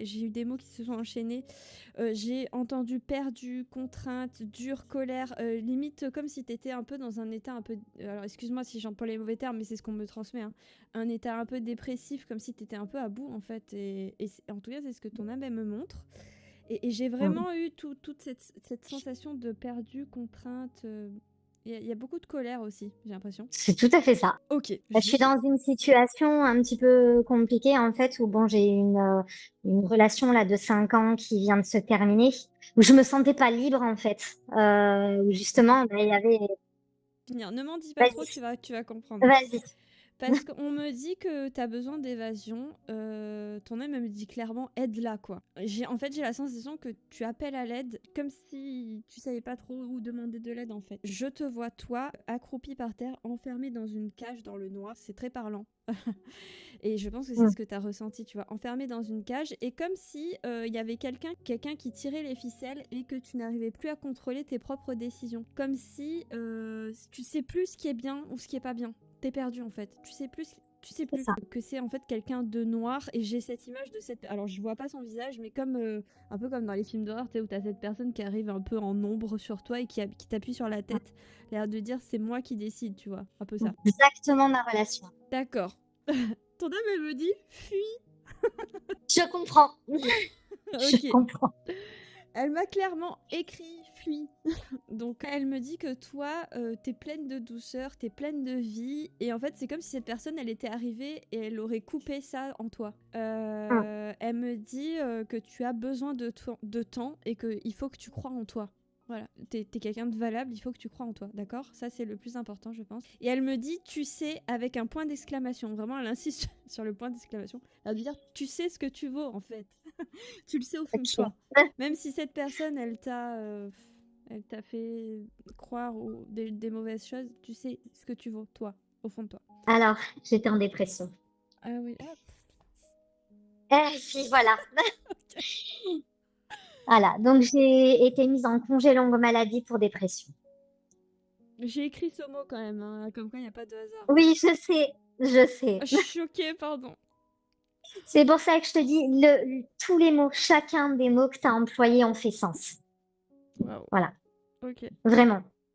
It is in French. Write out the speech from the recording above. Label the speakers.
Speaker 1: j'ai eu des mots qui se sont enchaînés. J'ai entendu perdu, contrainte, dur, colère, limite comme si t'étais un peu dans un état un peu. Alors excuse-moi si j'emploie les mauvais termes, mais c'est ce qu'on me transmet, hein. Un état un peu dépressif, comme si t'étais un peu à bout en fait. En tout cas, c'est ce que ton âme elle me montre. Et j'ai
Speaker 2: Mm.
Speaker 1: vraiment eu toute cette sensation de perdu, contrainte. Il y a beaucoup de colère aussi, j'ai l'impression.
Speaker 2: C'est tout à fait ça.
Speaker 1: Ok,
Speaker 2: Je
Speaker 1: je
Speaker 2: suis
Speaker 1: sais.
Speaker 2: dans une situation un petit peu compliquée en fait où bon j'ai une relation là de 5 ans qui vient de se terminer où je me sentais pas libre en fait où justement il y avait
Speaker 1: Finir. Ne m'en dis pas trop,
Speaker 2: vas-y
Speaker 1: tu vas comprendre.
Speaker 2: vas-y.
Speaker 1: Parce qu'on me dit que t'as besoin d'évasion. Ton âme me dit clairement aide-la quoi. En fait j'ai la sensation que tu appelles à l'aide comme si tu savais pas trop où demander de l'aide en fait. Je te vois toi accroupi par terre, enfermé dans une cage dans le noir. C'est très parlant. Et je pense que c'est
Speaker 2: Mm.
Speaker 1: ce que t'as ressenti, tu vois, enfermé dans une cage et comme si il y avait quelqu'un qui tirait les ficelles et que tu n'arrivais plus à contrôler tes propres décisions. Comme si tu sais plus ce qui est bien ou ce qui est pas bien. T'es perdu en fait. Tu sais
Speaker 2: C'est
Speaker 1: plus
Speaker 2: ça.
Speaker 1: que c'est en fait quelqu'un de noir et j'ai cette image de cette. Alors je vois pas son visage, mais comme un peu comme dans les films d'horreur, tu sais, où t'as cette personne qui arrive un peu en ombre sur toi et qui t'appuie sur la tête, l'air de dire c'est moi qui décide, tu vois, un peu ça.
Speaker 2: Exactement ma relation.
Speaker 1: D'accord. Ton âme elle me dit fuis.
Speaker 2: Je comprends. Je
Speaker 1: Ok.
Speaker 2: comprends.
Speaker 1: Elle m'a clairement écrit fuis. Donc elle me dit que toi, t'es pleine de douceur, t'es pleine de vie, et en fait c'est comme si cette personne, elle était arrivée et elle aurait coupé ça en toi.
Speaker 2: Mm.
Speaker 1: Elle me dit que tu as besoin de temps et qu'il faut que tu crois en toi. Voilà, t'es quelqu'un de valable, il faut que tu crois en toi, d'accord? Ça c'est le plus important je pense. Et elle me dit tu sais avec un point d'exclamation, vraiment elle insiste sur le point d'exclamation. Elle veut dire tu sais ce que tu vaux en fait. Tu le sais au fond de toi.
Speaker 2: Ok.
Speaker 1: Même si cette personne, elle t'a fait croire des mauvaises choses, tu sais ce que tu vaux, toi, au fond de toi.
Speaker 2: Alors j'étais en dépression.
Speaker 1: Ah oui, ah,
Speaker 2: Et puis voilà.
Speaker 1: ok.
Speaker 2: Voilà. Donc j'ai été mise en congé longue maladie pour dépression.
Speaker 1: J'ai écrit ce mot quand même, hein, comme quoi il n'y a pas de hasard.
Speaker 2: Oui, je sais. Je sais.
Speaker 1: Ah, je suis choquée, pardon.
Speaker 2: C'est pour ça que je te dis, tous les mots, chacun des mots que tu as employés ont fait sens.
Speaker 1: Waouh,
Speaker 2: Voilà,
Speaker 1: ok.
Speaker 2: vraiment.